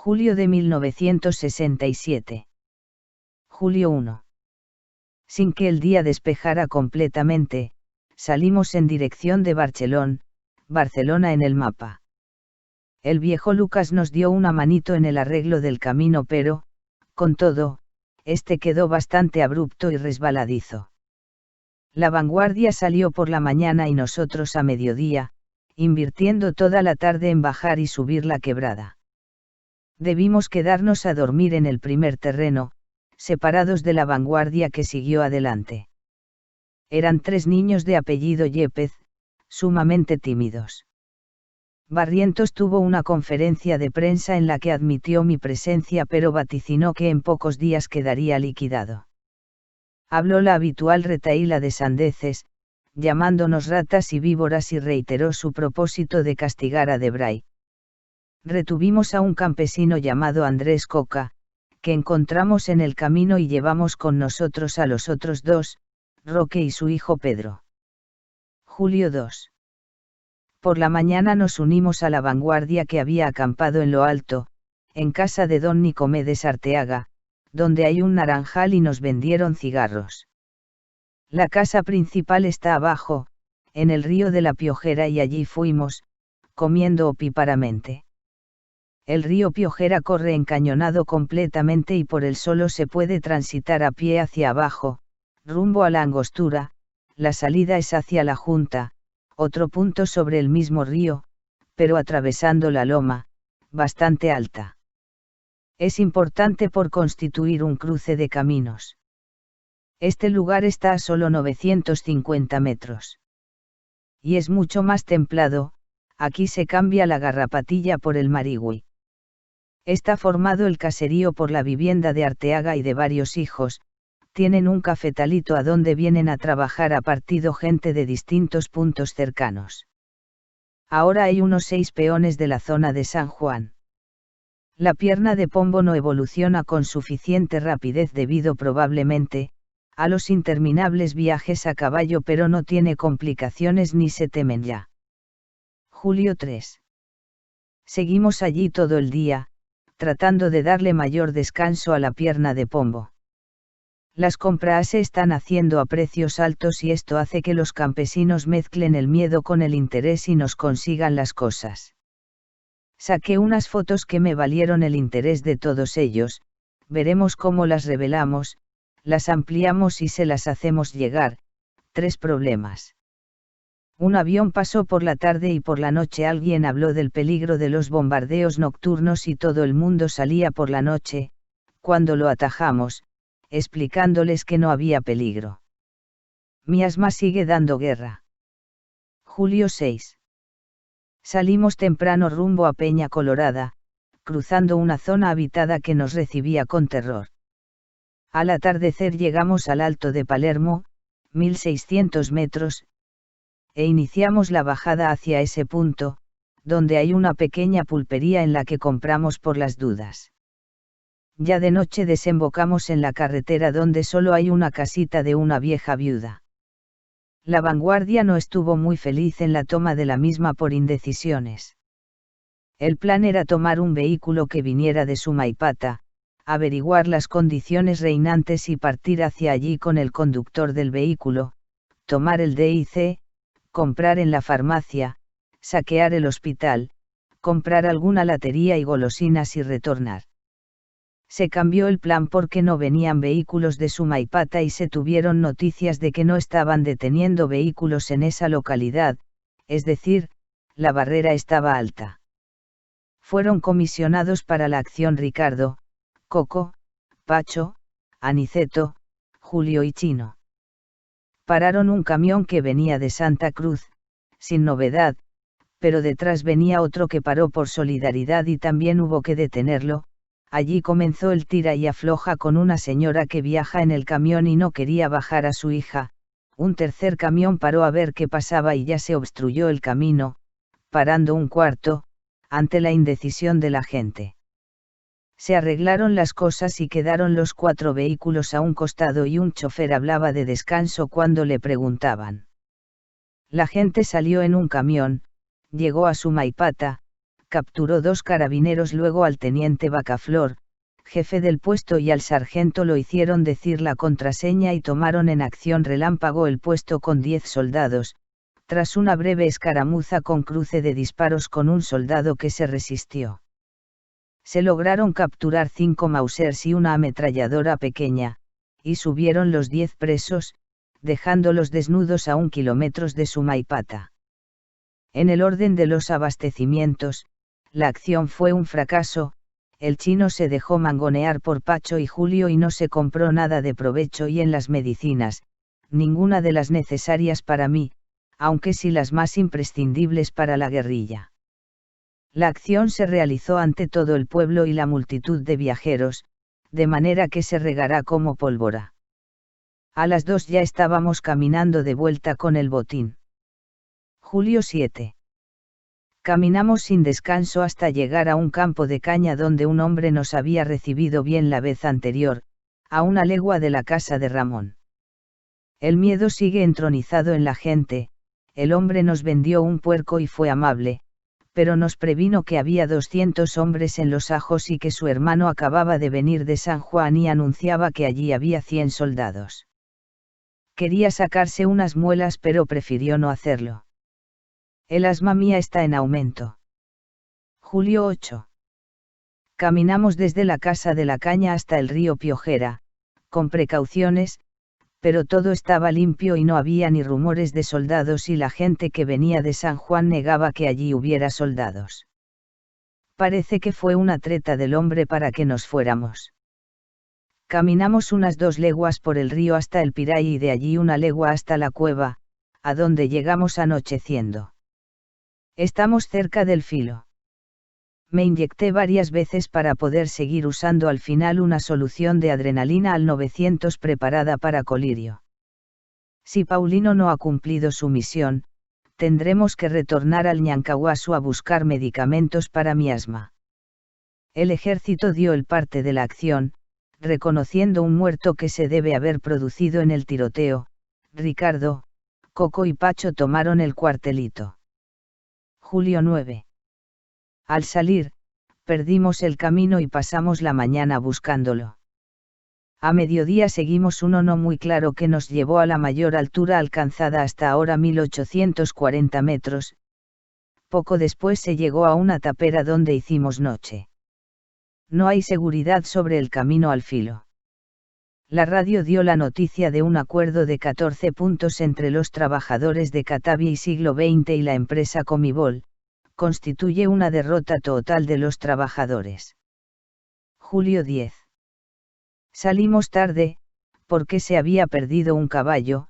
Julio de 1967. Julio 1. Sin que el día despejara completamente, salimos en dirección de Barcelona en el mapa. El viejo Lucas nos dio una manito en el arreglo del camino, pero, con todo, este quedó bastante abrupto y resbaladizo. La vanguardia salió por la mañana y nosotros a mediodía, invirtiendo toda la tarde en bajar y subir la quebrada. Debimos quedarnos a dormir en el primer terreno, separados de la vanguardia que siguió adelante. Eran 3 niños de apellido Yepez, sumamente tímidos. Barrientos tuvo una conferencia de prensa en la que admitió mi presencia, pero vaticinó que en pocos días quedaría liquidado. Habló la habitual retahíla de sandeces, llamándonos ratas y víboras, y reiteró su propósito de castigar a Debray. Retuvimos a un campesino llamado Andrés Coca, que encontramos en el camino, y llevamos con nosotros a los otros 2, Roque y su hijo Pedro. Julio 2. Por la mañana nos unimos a la vanguardia que había acampado en lo alto, en casa de don Nicomedes Arteaga, donde hay un naranjal, y nos vendieron cigarros. La casa principal está abajo, en el río de la Piojera, y allí fuimos, comiendo opíparamente. El río Piojera corre encañonado completamente y por él solo se puede transitar a pie hacia abajo, rumbo a la Angostura. La salida es hacia la Junta, otro punto sobre el mismo río, pero atravesando la loma, bastante alta. Es importante por constituir un cruce de caminos. Este lugar está a solo 950 metros. Y es mucho más templado, aquí se cambia la garrapatilla por el marigüey. Está formado el caserío por la vivienda de Arteaga y de varios hijos, tienen un cafetalito a donde vienen a trabajar a partido gente de distintos puntos cercanos. Ahora hay unos 6 peones de la zona de San Juan. La pierna de Pombo no evoluciona con suficiente rapidez debido probablemente a los interminables viajes a caballo, pero no tiene complicaciones ni se temen ya. Julio 3. Seguimos allí todo el día, tratando de darle mayor descanso a la pierna de Pombo. Las compras se están haciendo a precios altos y esto hace que los campesinos mezclen el miedo con el interés y nos consigan las cosas. Saqué unas fotos que me valieron el interés de todos ellos, veremos cómo las revelamos, las ampliamos y se las hacemos llegar. 3 problemas. Un avión pasó por la tarde y por la noche alguien habló del peligro de los bombardeos nocturnos y todo el mundo salía por la noche, cuando lo atajamos, explicándoles que no había peligro. Mi asma sigue dando guerra. Julio 6. Salimos temprano rumbo a Peña Colorada, cruzando una zona habitada que nos recibía con terror. Al atardecer llegamos al Alto de Palermo, 1600 metros, e iniciamos la bajada hacia ese punto, donde hay una pequeña pulpería en la que compramos por las dudas. Ya de noche desembocamos en la carretera donde solo hay una casita de una vieja viuda. La vanguardia no estuvo muy feliz en la toma de la misma por indecisiones. El plan era tomar un vehículo que viniera de Sumaipata, averiguar las condiciones reinantes y partir hacia allí con el conductor del vehículo, tomar el DIC, comprar en la farmacia, saquear el hospital, comprar alguna latería y golosinas y retornar. Se cambió el plan porque no venían vehículos de Sumaipata y se tuvieron noticias de que no estaban deteniendo vehículos en esa localidad, es decir, la barrera estaba alta. Fueron comisionados para la acción Ricardo, Coco, Pacho, Aniceto, Julio y Chino. Pararon un camión que venía de Santa Cruz, sin novedad, pero detrás venía otro que paró por solidaridad y también hubo que detenerlo. Allí comenzó el tira y afloja con una señora que viaja en el camión y no quería bajar a su hija. Un tercer camión paró a ver qué pasaba y ya se obstruyó el camino, parando un cuarto, ante la indecisión de la gente. Se arreglaron las cosas y quedaron los 4 vehículos a un costado y un chofer hablaba de descanso cuando le preguntaban. La gente salió en un camión, llegó a Sumaipata, capturó 2 carabineros, luego al teniente Bacaflor, jefe del puesto, y al sargento lo hicieron decir la contraseña y tomaron en acción relámpago el puesto con 10 soldados, tras una breve escaramuza con cruce de disparos con un soldado que se resistió. Se lograron capturar 5 Mausers y una ametralladora pequeña, y subieron los 10 presos, dejándolos desnudos a 1 kilómetro de Sumaipata. En el orden de los abastecimientos, la acción fue un fracaso. El chino se dejó mangonear por Pacho y Julio y no se compró nada de provecho, y en las medicinas, ninguna de las necesarias para mí, aunque sí las más imprescindibles para la guerrilla. La acción se realizó ante todo el pueblo y la multitud de viajeros, de manera que se regará como pólvora. A las 2 ya estábamos caminando de vuelta con el botín. Julio 7. Caminamos sin descanso hasta llegar a un campo de caña donde un hombre nos había recibido bien la vez anterior, a 1 legua de la casa de Ramón. El miedo sigue entronizado en la gente. El hombre nos vendió un puerco y fue amable, pero nos previno que había 200 hombres en Los Ajos y que su hermano acababa de venir de San Juan y anunciaba que allí había 100 soldados. Quería sacarse unas muelas pero prefirió no hacerlo. El asma mía está en aumento. Julio 8. Caminamos desde la casa de la caña hasta el río Piojera, con precauciones, pero todo estaba limpio y no había ni rumores de soldados, y la gente que venía de San Juan negaba que allí hubiera soldados. Parece que fue una treta del hombre para que nos fuéramos. Caminamos unas 2 leguas por el río hasta el Piray y de allí 1 legua hasta la cueva, a donde llegamos anocheciendo. Estamos cerca del filo. Me inyecté varias veces para poder seguir usando al final una solución de adrenalina al 900 preparada para colirio. Si Paulino no ha cumplido su misión, tendremos que retornar al Ñancahuasu a buscar medicamentos para mi asma. El ejército dio el parte de la acción, reconociendo un muerto que se debe haber producido en el tiroteo. Ricardo, Coco y Pacho tomaron el cuartelito. Julio 9. Al salir, perdimos el camino y pasamos la mañana buscándolo. A mediodía seguimos uno no muy claro que nos llevó a la mayor altura alcanzada hasta ahora, 1840 metros. Poco después se llegó a una tapera donde hicimos noche. No hay seguridad sobre el camino al filo. La radio dio la noticia de un acuerdo de 14 puntos entre los trabajadores de Catavi y Siglo XX y la empresa Comibol. Constituye una derrota total de los trabajadores. Julio 10. Salimos tarde, porque se había perdido un caballo,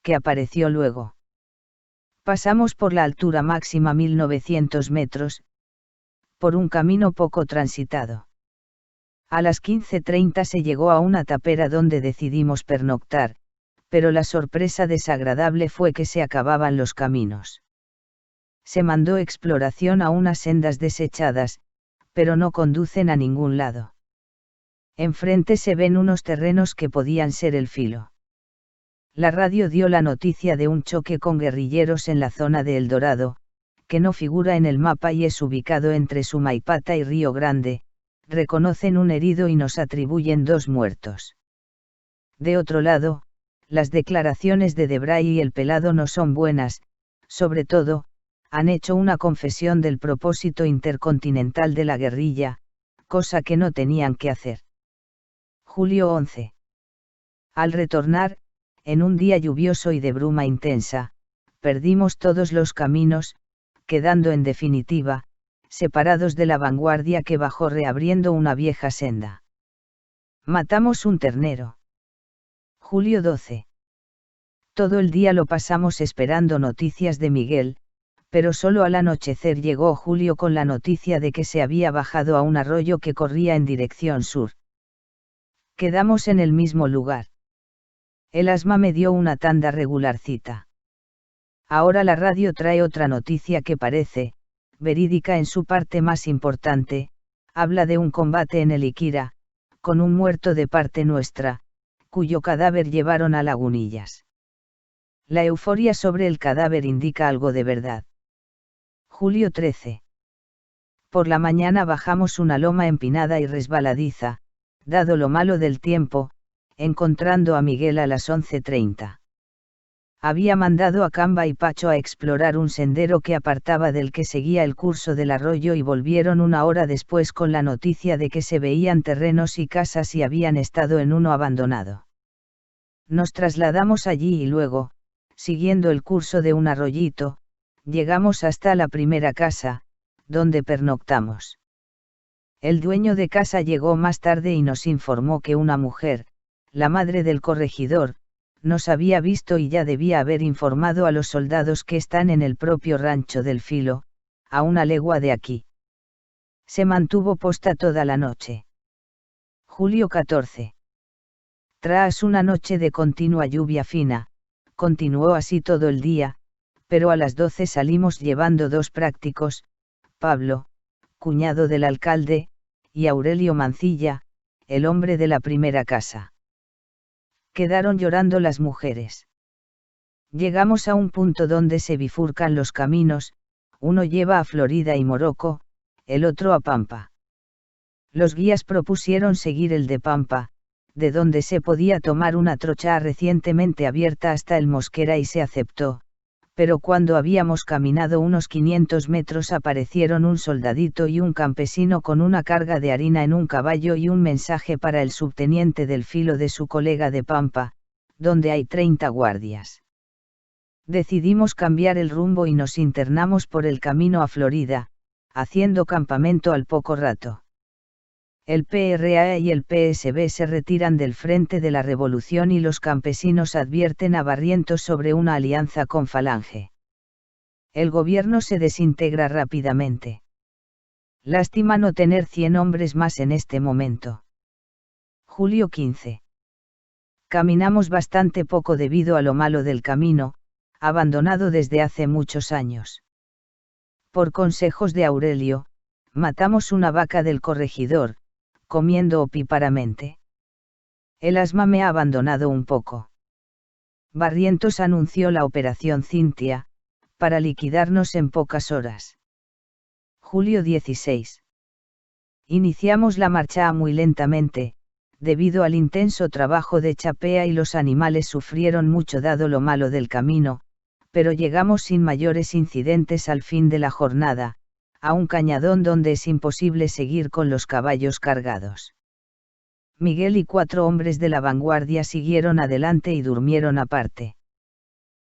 que apareció luego. Pasamos por la altura máxima 1900 metros, por un camino poco transitado. A las 15:30 se llegó a una tapera donde decidimos pernoctar, pero la sorpresa desagradable fue que se acababan los caminos. Se mandó exploración a unas sendas desechadas, pero no conducen a ningún lado. Enfrente se ven unos terrenos que podían ser el filo. La radio dio la noticia de un choque con guerrilleros en la zona de El Dorado, que no figura en el mapa y es ubicado entre Sumaipata y Río Grande. Reconocen un herido y nos atribuyen 2 muertos. De otro lado, las declaraciones de Debray y el Pelado no son buenas. Sobre todo, han hecho una confesión del propósito intercontinental de la guerrilla, cosa que no tenían que hacer. Julio 11. Al retornar, en un día lluvioso y de bruma intensa, perdimos todos los caminos, quedando en definitiva, separados de la vanguardia que bajó reabriendo una vieja senda. Matamos un ternero. Julio 12. Todo el día lo pasamos esperando noticias de Miguel, pero solo al anochecer llegó Julio con la noticia de que se había bajado a un arroyo que corría en dirección sur. Quedamos en el mismo lugar. El asma me dio una tanda regularcita. Ahora la radio trae otra noticia que parece verídica en su parte más importante. Habla de un combate en el Iquira, con un muerto de parte nuestra, cuyo cadáver llevaron a Lagunillas. La euforia sobre el cadáver indica algo de verdad. Julio 13. Por la mañana bajamos una loma empinada y resbaladiza, dado lo malo del tiempo, encontrando a Miguel a las 11:30. Había mandado a Camba y Pacho a explorar un sendero que apartaba del que seguía el curso del arroyo y volvieron una hora después con la noticia de que se veían terrenos y casas y habían estado en uno abandonado. Nos trasladamos allí y luego, siguiendo el curso de un arroyito, llegamos hasta la primera casa, donde pernoctamos. El dueño de casa llegó más tarde y nos informó que una mujer, la madre del corregidor, nos había visto y ya debía haber informado a los soldados que están en el propio rancho del Filo, a una legua de aquí. Se mantuvo posta toda la noche. Julio 14. Tras una noche de continua lluvia fina, continuó así todo el día, pero a las 12 salimos llevando dos prácticos, Pablo, cuñado del alcalde, y Aurelio Mancilla, el hombre de la primera casa. Quedaron llorando las mujeres. Llegamos a un punto donde se bifurcan los caminos, uno lleva a Florida y Morocco, el otro a Pampa. Los guías propusieron seguir el de Pampa, de donde se podía tomar una trocha recientemente abierta hasta el Mosquera y se aceptó, pero cuando habíamos caminado unos 500 metros aparecieron un soldadito y un campesino con una carga de harina en un caballo y un mensaje para el subteniente del Filo de su colega de Pampa, donde hay 30 guardias. Decidimos cambiar el rumbo y nos internamos por el camino a Florida, haciendo campamento al poco rato. El PRA y el PSB se retiran del frente de la revolución y los campesinos advierten a Barrientos sobre una alianza con Falange. El gobierno se desintegra rápidamente. Lástima no tener 100 hombres más en este momento. Julio 15. Caminamos bastante poco debido a lo malo del camino, abandonado desde hace muchos años. Por consejos de Aurelio, matamos una vaca del corregidor, comiendo opíparamente. El asma me ha abandonado un poco. Barrientos anunció la operación Cintia, para liquidarnos en pocas horas. Julio 16. Iniciamos la marcha muy lentamente, debido al intenso trabajo de chapea y los animales sufrieron mucho dado lo malo del camino, pero llegamos sin mayores incidentes al fin de la jornada, a un cañadón donde es imposible seguir con los caballos cargados. Miguel y 4 hombres de la vanguardia siguieron adelante y durmieron aparte.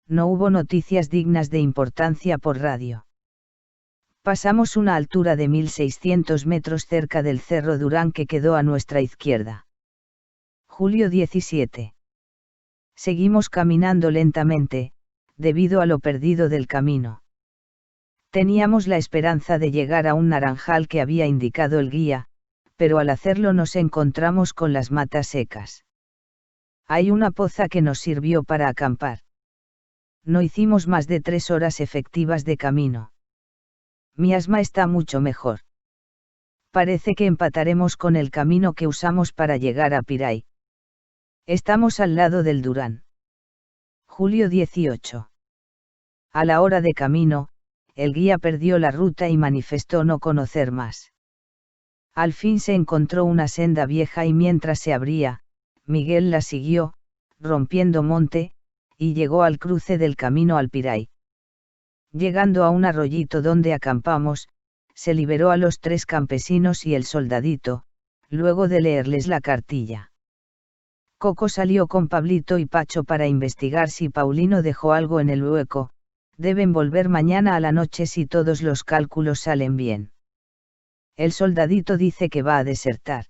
No hubo noticias dignas de importancia por radio. Pasamos una altura de 1600 metros cerca del Cerro Durán que quedó a nuestra izquierda. Julio 17. Seguimos caminando lentamente, debido a lo perdido del camino. Teníamos la esperanza de llegar a un naranjal que había indicado el guía, pero al hacerlo nos encontramos con las matas secas. Hay una poza que nos sirvió para acampar. No hicimos más de 3 horas efectivas de camino. Mi asma está mucho mejor. Parece que empataremos con el camino que usamos para llegar a Piray. Estamos al lado del Durán. Julio 18. A la hora de camino, el guía perdió la ruta y manifestó no conocer más. Al fin se encontró una senda vieja y mientras se abría, Miguel la siguió, rompiendo monte, y llegó al cruce del camino al Piray. Llegando a un arroyito donde acampamos, se liberó a los 3 campesinos y el soldadito, luego de leerles la cartilla. Coco salió con Pablito y Pacho para investigar si Paulino dejó algo en el hueco. Deben volver mañana a la noche si todos los cálculos salen bien. El soldadito dice que va a desertar.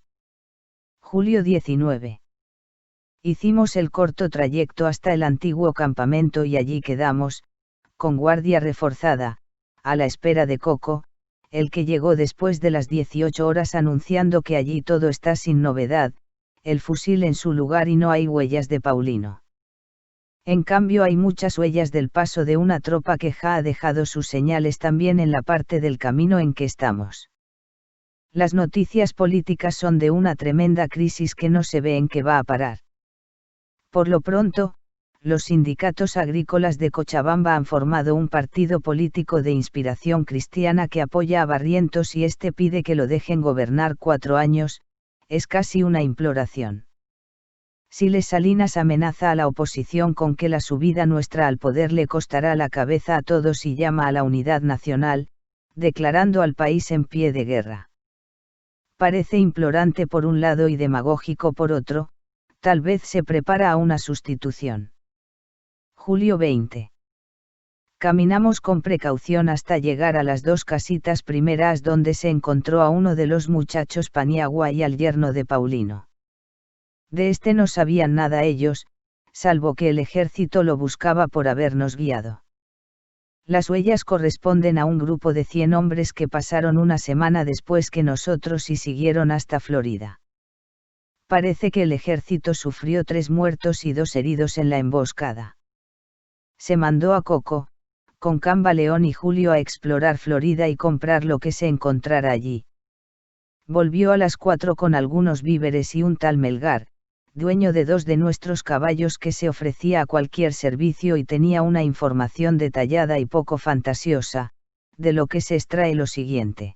Julio 19. Hicimos el corto trayecto hasta el antiguo campamento y allí quedamos, con guardia reforzada, a la espera de Coco, el que llegó después de las 18 horas anunciando que allí todo está sin novedad, el fusil en su lugar y no hay huellas de Paulino. En cambio hay muchas huellas del paso de una tropa que ja ha dejado sus señales también en la parte del camino en que estamos. Las noticias políticas son de una tremenda crisis que no se ve en qué va a parar. Por lo pronto, los sindicatos agrícolas de Cochabamba han formado un partido político de inspiración cristiana que apoya a Barrientos y este pide que lo dejen gobernar 4 años, es casi una imploración. Siles Salinas amenaza a la oposición con que la subida nuestra al poder le costará la cabeza a todos y llama a la unidad nacional, declarando al país en pie de guerra. Parece implorante por un lado y demagógico por otro, tal vez se prepara a una sustitución. Julio 20. Caminamos con precaución hasta llegar a las 2 casitas primeras donde se encontró a uno de los muchachos Paniagua y al yerno de Paulino. De este no sabían nada ellos, salvo que el ejército lo buscaba por habernos guiado. Las huellas corresponden a un grupo de 100 hombres que pasaron una semana después que nosotros y siguieron hasta Florida. Parece que el ejército sufrió 3 muertos y 2 heridos en la emboscada. Se mandó a Coco, con Camba León y Julio a explorar Florida y comprar lo que se encontrara allí. Volvió a las 4 con algunos víveres y un tal Melgar, dueño de 2 de nuestros caballos que se ofrecía a cualquier servicio y tenía una información detallada y poco fantasiosa, de lo que se extrae lo siguiente.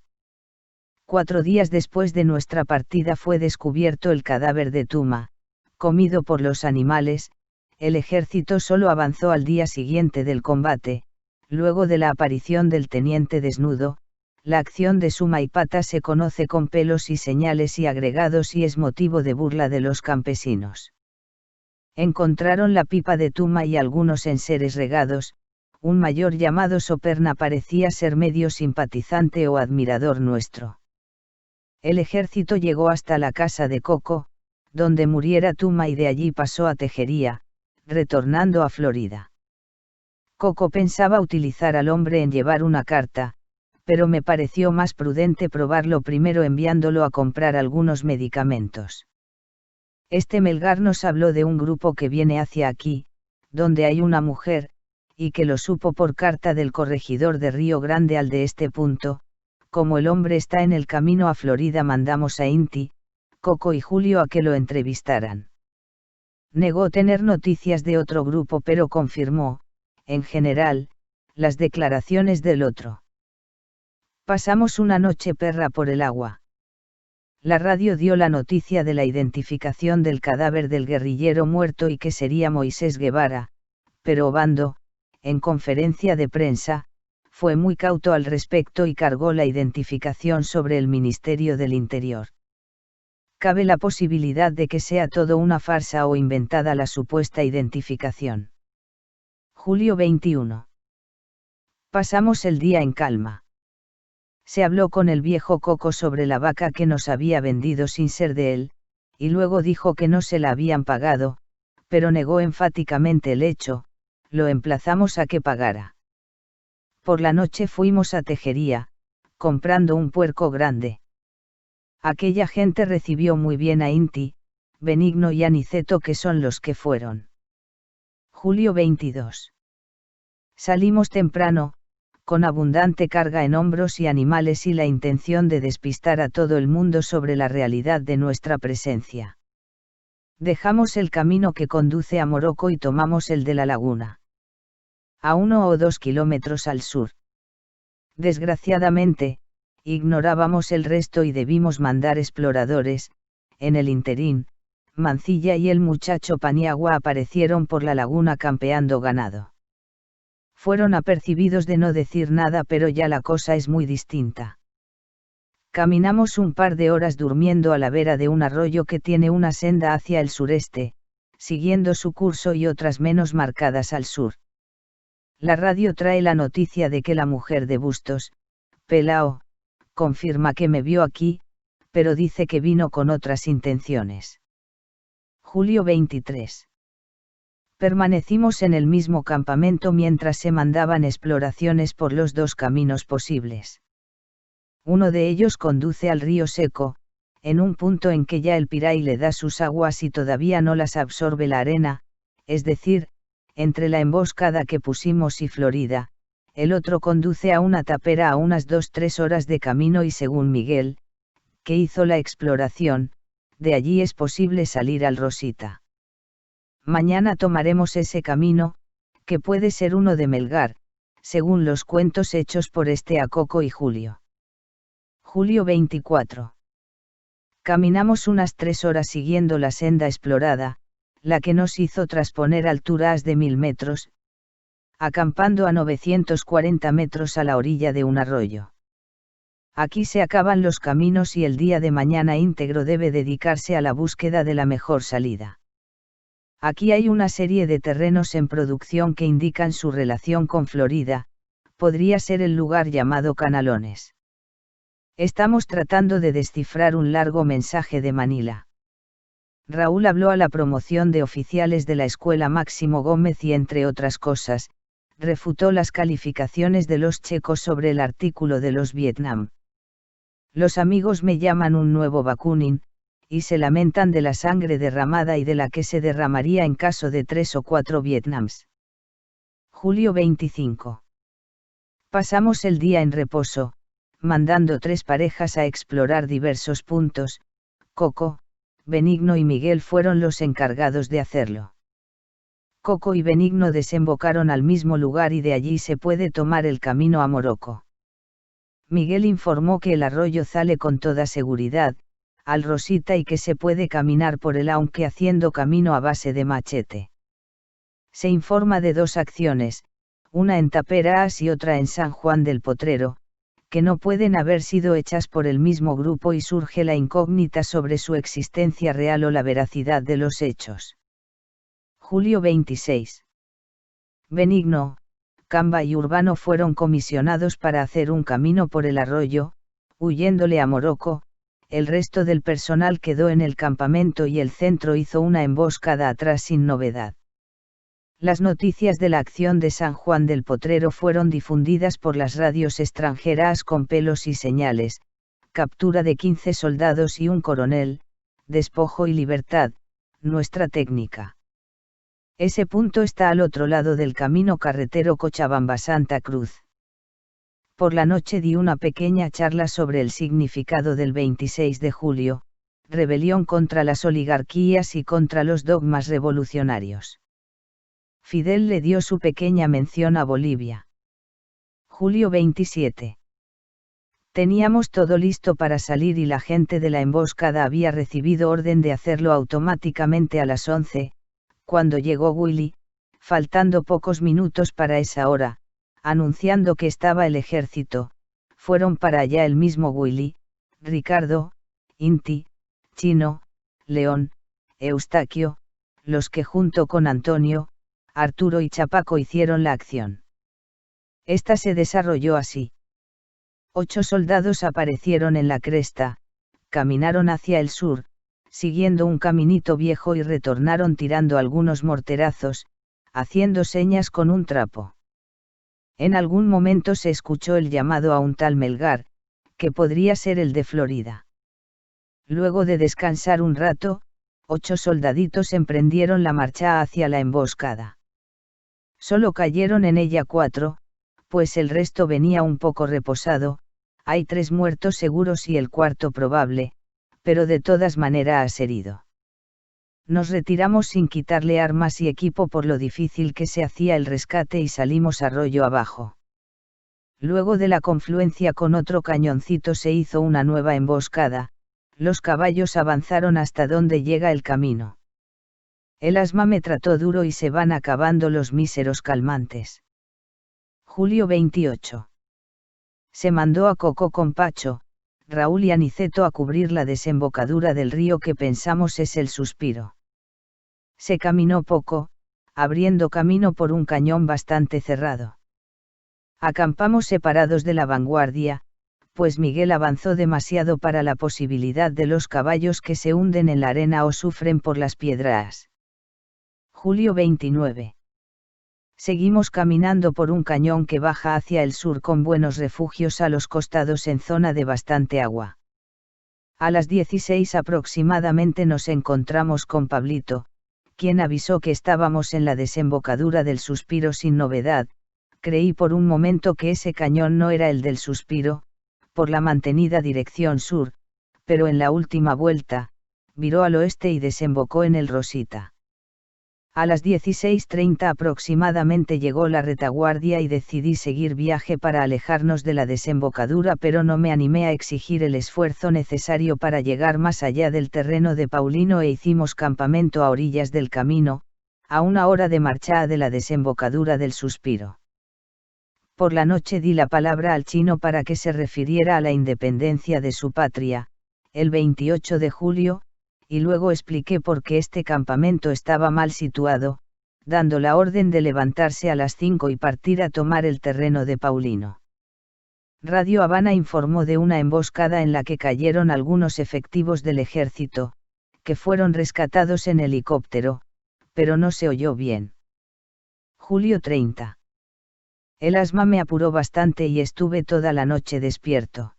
4 días después de nuestra partida fue descubierto el cadáver de Tuma, comido por los animales. El ejército solo avanzó al día siguiente del combate, luego de la aparición del teniente desnudo. La acción de Sumaipata se conoce con pelos y señales y agregados y es motivo de burla de los campesinos. Encontraron la pipa de Tuma y algunos enseres regados. Un mayor llamado Soperna parecía ser medio simpatizante o admirador nuestro. El ejército llegó hasta la casa de Coco, donde muriera Tuma y de allí pasó a Tejería, retornando a Florida. Coco pensaba utilizar al hombre en llevar una carta, pero me pareció más prudente probarlo primero enviándolo a comprar algunos medicamentos. Este Melgar nos habló de un grupo que viene hacia aquí, donde hay una mujer, y que lo supo por carta del corregidor de Río Grande al de este punto. Como el hombre está en el camino a Florida, mandamos a Inti, Coco y Julio a que lo entrevistaran. Negó tener noticias de otro grupo pero confirmó, en general, las declaraciones del otro. Pasamos una noche perra por el agua. La radio dio la noticia de la identificación del cadáver del guerrillero muerto y que sería Moisés Guevara, pero Obando, en conferencia de prensa, fue muy cauto al respecto y cargó la identificación sobre el Ministerio del Interior. Cabe la posibilidad de que sea todo una farsa o inventada la supuesta identificación. Julio 21. Pasamos el día en calma. Se habló con el viejo Coco sobre la vaca que nos había vendido sin ser de él, y luego dijo que no se la habían pagado, pero negó enfáticamente el hecho. Lo emplazamos a que pagara. Por la noche fuimos a Tejería, comprando un puerco grande. Aquella gente recibió muy bien a Inti, Benigno y Aniceto, que son los que fueron. Julio 22. Salimos temprano, con abundante carga en hombros y animales y la intención de despistar a todo el mundo sobre la realidad de nuestra presencia. Dejamos el camino que conduce a Morocco y tomamos el de la laguna. A 1 o 2 kilómetros al sur. Desgraciadamente, ignorábamos el resto y debimos mandar exploradores. En el interín, Mancilla y el muchacho Paniagua aparecieron por la laguna campeando ganado. Fueron apercibidos de no decir nada, pero ya la cosa es muy distinta. Caminamos un par de horas durmiendo a la vera de un arroyo que tiene una senda hacia el sureste, siguiendo su curso y otras menos marcadas al sur. La radio trae la noticia de que la mujer de Bustos, Pelao, confirma que me vio aquí, pero dice que vino con otras intenciones. Julio 23. Permanecimos en el mismo campamento mientras se mandaban exploraciones por los 2 caminos posibles. Uno de ellos conduce al río Seco, en un punto en que ya el Piray le da sus aguas y todavía no las absorbe la arena, es decir, entre la emboscada que pusimos y Florida. El otro conduce a una tapera a unas 2-3 horas de camino y según Miguel, que hizo la exploración, de allí es posible salir al Rosita. mañana tomaremos ese camino, que puede ser uno de Melgar, según los cuentos hechos por a Coco y Julio. Julio 24. Caminamos unas 3 horas siguiendo la senda explorada, la que nos hizo trasponer alturas de 1000 metros, acampando a 940 metros a la orilla de un arroyo. Aquí se acaban los caminos y el día de mañana íntegro debe dedicarse a la búsqueda de la mejor salida. Aquí hay una serie de terrenos en producción que indican su relación con Florida, podría ser el lugar llamado Canalones. Estamos tratando de descifrar un largo mensaje de Manila. Raúl habló a la promoción de oficiales de la escuela Máximo Gómez y entre otras cosas, refutó las calificaciones de los checos sobre el artículo de los Vietnam. Los amigos me llaman un nuevo Bakunin, y se lamentan de la sangre derramada y de la que se derramaría en caso de 3 o 4 Vietnams. Julio 25. Pasamos el día en reposo, mandando 3 parejas a explorar diversos puntos. Coco, Benigno y Miguel fueron los encargados de hacerlo. Coco y Benigno desembocaron al mismo lugar y de allí se puede tomar el camino a Morocco. Miguel informó que el arroyo sale con toda seguridad, al Rosita y que se puede caminar por él aunque haciendo camino a base de machete. Se informa de 2 acciones, una en Taperas y otra en San Juan del Potrero, que no pueden haber sido hechas por el mismo grupo y surge la incógnita sobre su existencia real o la veracidad de los hechos. Julio 26. Benigno, Camba y Urbano fueron comisionados para hacer un camino por el arroyo, huyéndole a Morocco. El resto del personal quedó en el campamento y el centro hizo una emboscada atrás sin novedad. Las noticias de la acción de San Juan del Potrero fueron difundidas por las radios extranjeras con pelos y señales, captura de 15 soldados y un coronel, despojo y libertad, nuestra técnica. Ese punto está al otro lado del camino carretero Cochabamba-Santa Cruz. Por la noche di una pequeña charla sobre el significado del 26 de julio, rebelión contra las oligarquías y contra los dogmas revolucionarios. Fidel le dio su pequeña mención a Bolivia. Julio 27. Teníamos todo listo para salir y la gente de la emboscada había recibido orden de hacerlo automáticamente a las 11, cuando llegó Willy, faltando pocos minutos para esa hora, anunciando que estaba el ejército. Fueron para allá el mismo Willy, Ricardo, Inti, Chino, León, Eustaquio, los que junto con Antonio, Arturo y Chapaco hicieron la acción. Esta se desarrolló así. 8 soldados aparecieron en la cresta, caminaron hacia el sur, siguiendo un caminito viejo y retornaron tirando algunos morterazos, haciendo señas con un trapo. En algún momento se escuchó el llamado a un tal Melgar, que podría ser el de Florida. Luego de descansar un rato, 8 soldaditos emprendieron la marcha hacia la emboscada. Solo cayeron en ella 4, pues el resto venía un poco reposado, hay 3 muertos seguros y el cuarto probable, pero de todas maneras herido. Nos retiramos sin quitarle armas y equipo por lo difícil que se hacía el rescate y salimos arroyo abajo. Luego de la confluencia con otro cañoncito se hizo una nueva emboscada, los caballos avanzaron hasta donde llega el camino. El asma me trató duro y se van acabando los míseros calmantes. Julio 28. Se mandó a Coco con Pacho, Raúl y Aniceto a cubrir la desembocadura del río que pensamos es el Suspiro. Se caminó poco, abriendo camino por un cañón bastante cerrado. Acampamos separados de la vanguardia, pues Miguel avanzó demasiado para la posibilidad de los caballos que se hunden en la arena o sufren por las piedras. Julio 29. Seguimos caminando por un cañón que baja hacia el sur con buenos refugios a los costados en zona de bastante agua. A las 16 aproximadamente nos encontramos con Pablito, quien avisó que estábamos en la desembocadura del Suspiro sin novedad. Creí por un momento que ese cañón no era el del Suspiro, por la mantenida dirección sur, pero en la última vuelta, viró al oeste y desembocó en el Rosita. A las 16:30 aproximadamente llegó la retaguardia y decidí seguir viaje para alejarnos de la desembocadura, pero no me animé a exigir el esfuerzo necesario para llegar más allá del terreno de Paulino e hicimos campamento a orillas del camino, a 1 hora de marcha de la desembocadura del Suspiro. Por la noche di la palabra al chino para que se refiriera a la independencia de su patria, el 28 de julio, y luego expliqué por qué este campamento estaba mal situado, dando la orden de levantarse a las 5 y partir a tomar el terreno de Paulino. Radio Habana informó de una emboscada en la que cayeron algunos efectivos del ejército, que fueron rescatados en helicóptero, pero no se oyó bien. Julio 30. El asma me apuró bastante y estuve toda la noche despierto.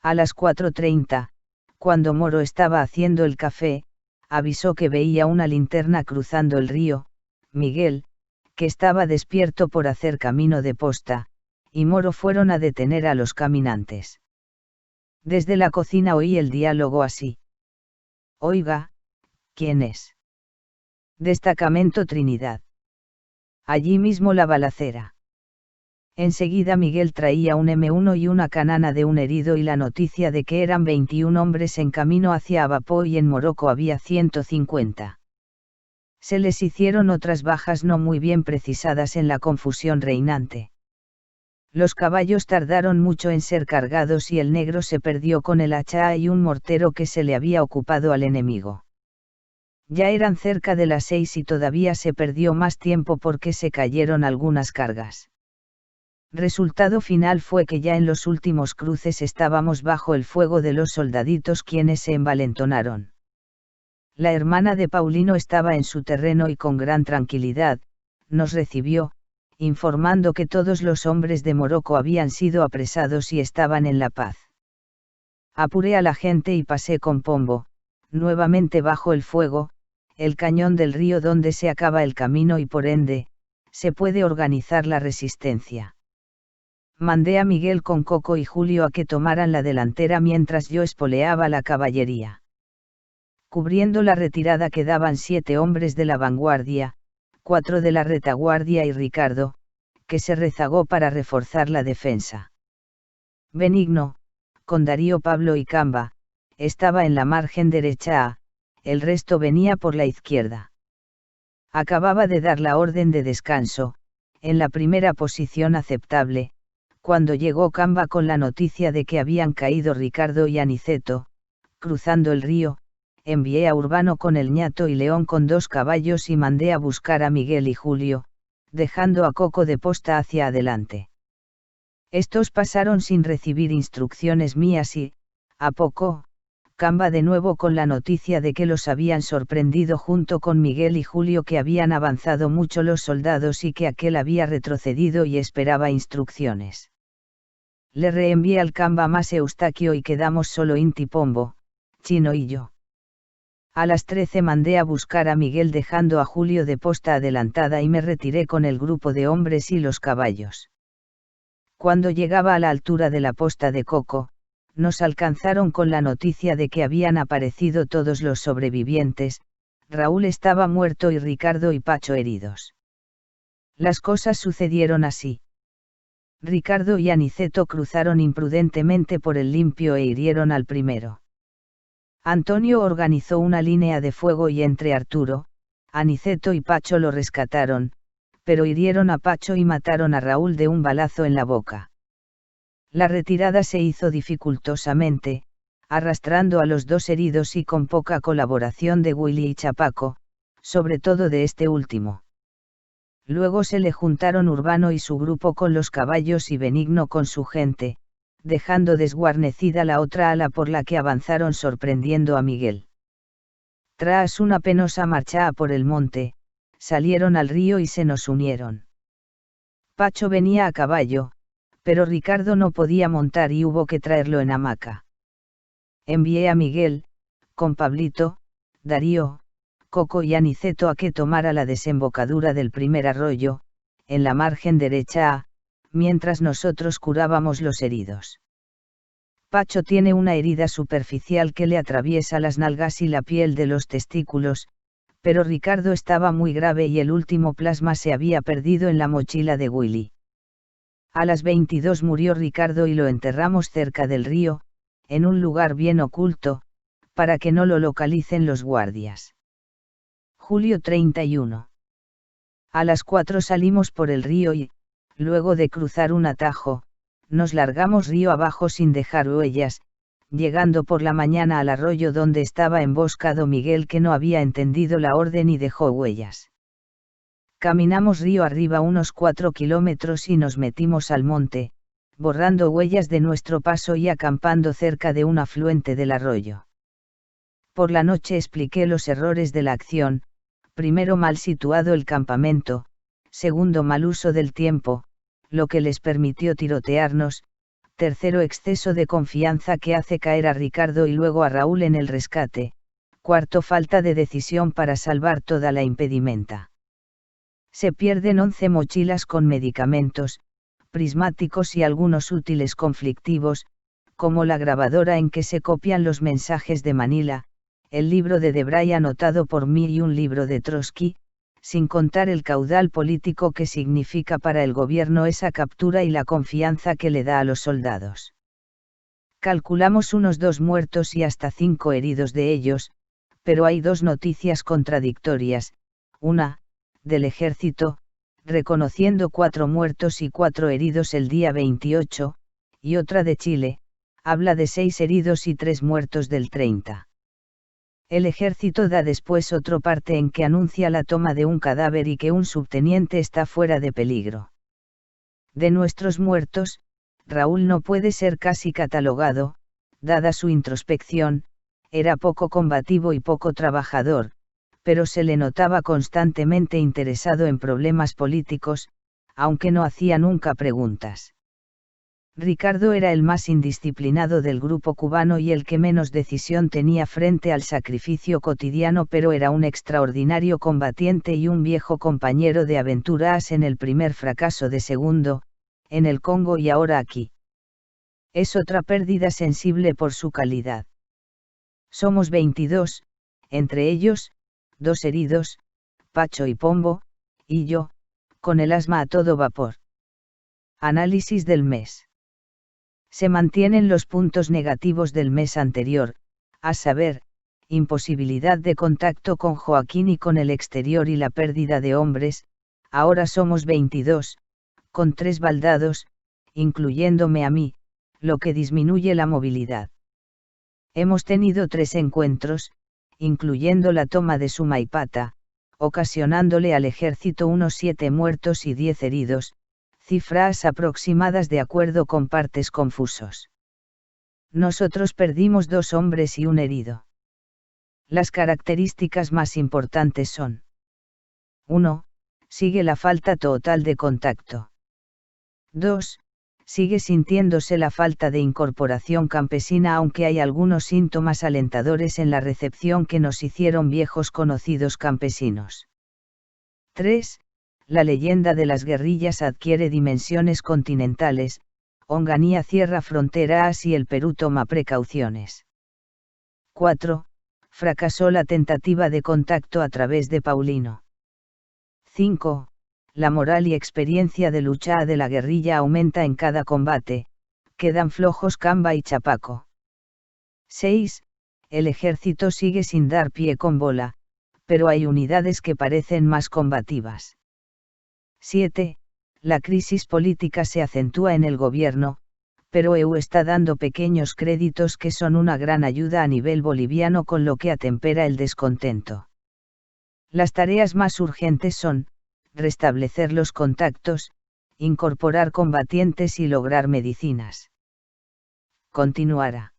A las 4:30, cuando Moro estaba haciendo el café, avisó que veía una linterna cruzando el río. Miguel, que estaba despierto por hacer camino de posta, y Moro fueron a detener a los caminantes. Desde la cocina oí el diálogo así. Oiga, ¿quién es? Destacamento Trinidad. Allí mismo la balacera. Enseguida Miguel traía un M1 y una canana de un herido y la noticia de que eran 21 hombres en camino hacia Abapó y en Morocco había 150. Se les hicieron otras bajas no muy bien precisadas en la confusión reinante. Los caballos tardaron mucho en ser cargados y el negro se perdió con el hacha y un mortero que se le había ocupado al enemigo. Ya eran cerca de las 6 y todavía se perdió más tiempo porque se cayeron algunas cargas. Resultado final fue que ya en los últimos cruces estábamos bajo el fuego de los soldaditos quienes se envalentonaron. La hermana de Paulino estaba en su terreno y con gran tranquilidad, nos recibió, informando que todos los hombres de Morocco habían sido apresados y estaban en la paz. Apuré a la gente y pasé con Pombo, nuevamente bajo el fuego, el cañón del río donde se acaba el camino y por ende, se puede organizar la resistencia. Mandé a Miguel con Coco y Julio a que tomaran la delantera mientras yo espoleaba la caballería. Cubriendo la retirada quedaban 7 hombres de la vanguardia, 4 de la retaguardia y Ricardo, que se rezagó para reforzar la defensa. Benigno, con Darío, Pablo y Camba, estaba en la margen derecha, el resto venía por la izquierda. Acababa de dar la orden de descanso, en la primera posición aceptable, cuando llegó Camba con la noticia de que habían caído Ricardo y Aniceto. Cruzando el río, envié a Urbano con el ñato y León con 2 caballos y mandé a buscar a Miguel y Julio, dejando a Coco de posta hacia adelante. Estos pasaron sin recibir instrucciones mías y, a poco, Camba de nuevo con la noticia de que los habían sorprendido junto con Miguel y Julio, que habían avanzado mucho los soldados y que aquel había retrocedido y esperaba instrucciones. Le reenvié al Camba más Eustaquio y quedamos solo Inti, Pombo, Chino y yo. A las 13 mandé a buscar a Miguel dejando a Julio de posta adelantada y me retiré con el grupo de hombres y los caballos. Cuando llegaba a la altura de la posta de Coco, nos alcanzaron con la noticia de que habían aparecido todos los sobrevivientes. Raúl estaba muerto y Ricardo y Pacho heridos. Las cosas sucedieron así. Ricardo y Aniceto cruzaron imprudentemente por el limpio e hirieron al primero. Antonio organizó una línea de fuego y entre Arturo, Aniceto y Pacho lo rescataron, pero hirieron a Pacho y mataron a Raúl de un balazo en la boca. La retirada se hizo dificultosamente, arrastrando a los 2 heridos y con poca colaboración de Willy y Chapaco, sobre todo de este último. Luego se le juntaron Urbano y su grupo con los caballos y Benigno con su gente, dejando desguarnecida la otra ala por la que avanzaron sorprendiendo a Miguel. Tras una penosa marcha por el monte, salieron al río y se nos unieron. Pacho venía a caballo, pero Ricardo no podía montar y hubo que traerlo en hamaca. Envié a Miguel, con Pablito, Darío, Coco y Aniceto a que tomara la desembocadura del primer arroyo, en la margen derecha, mientras nosotros curábamos los heridos. Pacho tiene una herida superficial que le atraviesa las nalgas y la piel de los testículos, Pero Ricardo estaba muy grave y el último plasma se había perdido en la mochila de Willy. A las 22 murió Ricardo y lo enterramos cerca del río, en un lugar bien oculto, para que no lo localicen los guardias. Julio 31. A las 4 salimos por el río y, luego de cruzar un atajo, nos largamos río abajo sin dejar huellas, llegando por la mañana al arroyo donde estaba emboscado Miguel, que no había entendido la orden y dejó huellas. Caminamos río arriba unos 4 kilómetros y nos metimos al monte, borrando huellas de nuestro paso y acampando cerca de un afluente del arroyo. Por la noche expliqué los errores de la acción: primero, mal situado el campamento; segundo, mal uso del tiempo, lo que les permitió tirotearnos; tercero, exceso de confianza que hace caer a Ricardo y luego a Raúl en el rescate; cuarto, falta de decisión para salvar toda la impedimenta. Se pierden 11 mochilas con medicamentos, prismáticos y algunos útiles conflictivos, como la grabadora en que se copian los mensajes de Manila, el libro de Debray anotado por mí y un libro de Trotsky, sin contar el caudal político que significa para el gobierno esa captura y la confianza que le da a los soldados. Calculamos unos 2 muertos y hasta 5 heridos de ellos, pero hay 2 noticias contradictorias: una, del ejército, reconociendo 4 muertos y 4 heridos el día 28, y otra de Chile, habla de 6 heridos y 3 muertos del 30. El ejército da después otro parte en que anuncia la toma de un cadáver y que un subteniente está fuera de peligro. De nuestros muertos, Raúl no puede ser casi catalogado, dada su introspección: era poco combativo y poco trabajador, pero se le notaba constantemente interesado en problemas políticos, aunque no hacía nunca preguntas. Ricardo era el más indisciplinado del grupo cubano y el que menos decisión tenía frente al sacrificio cotidiano, pero era un extraordinario combatiente y un viejo compañero de aventuras en el primer fracaso de Segundo, en el Congo y ahora aquí. Es otra pérdida sensible por su calidad. Somos 22, entre ellos, 2 heridos, Pacho y Pombo, y yo, con el asma a todo vapor. Análisis del mes. Se mantienen los puntos negativos del mes anterior, a saber, imposibilidad de contacto con Joaquín y con el exterior y la pérdida de hombres. Ahora somos 22, con 3 baldados, incluyéndome a mí, lo que disminuye la movilidad. Hemos tenido 3 encuentros, incluyendo la toma de Sumaipata, ocasionándole al ejército unos 7 muertos y 10 heridos, cifras aproximadas de acuerdo con partes confusos. Nosotros perdimos 2 hombres y un herido. Las características más importantes son: 1. Sigue la falta total de contacto. 2. Sigue sintiéndose la falta de incorporación campesina, aunque hay algunos síntomas alentadores en la recepción que nos hicieron viejos conocidos campesinos. 3. La leyenda de las guerrillas adquiere dimensiones continentales: Onganía cierra fronteras y el Perú toma precauciones. 4. Fracasó la tentativa de contacto a través de Paulino. 5. La moral y experiencia de lucha de la guerrilla aumenta en cada combate, quedan flojos Camba y Chapaco. 6. El ejército sigue sin dar pie con bola, pero hay unidades que parecen más combativas. 7. La crisis política se acentúa en el gobierno, pero EU está dando pequeños créditos que son una gran ayuda a nivel boliviano, con lo que atempera el descontento. Las tareas más urgentes son: restablecer los contactos, incorporar combatientes y lograr medicinas. Continuará.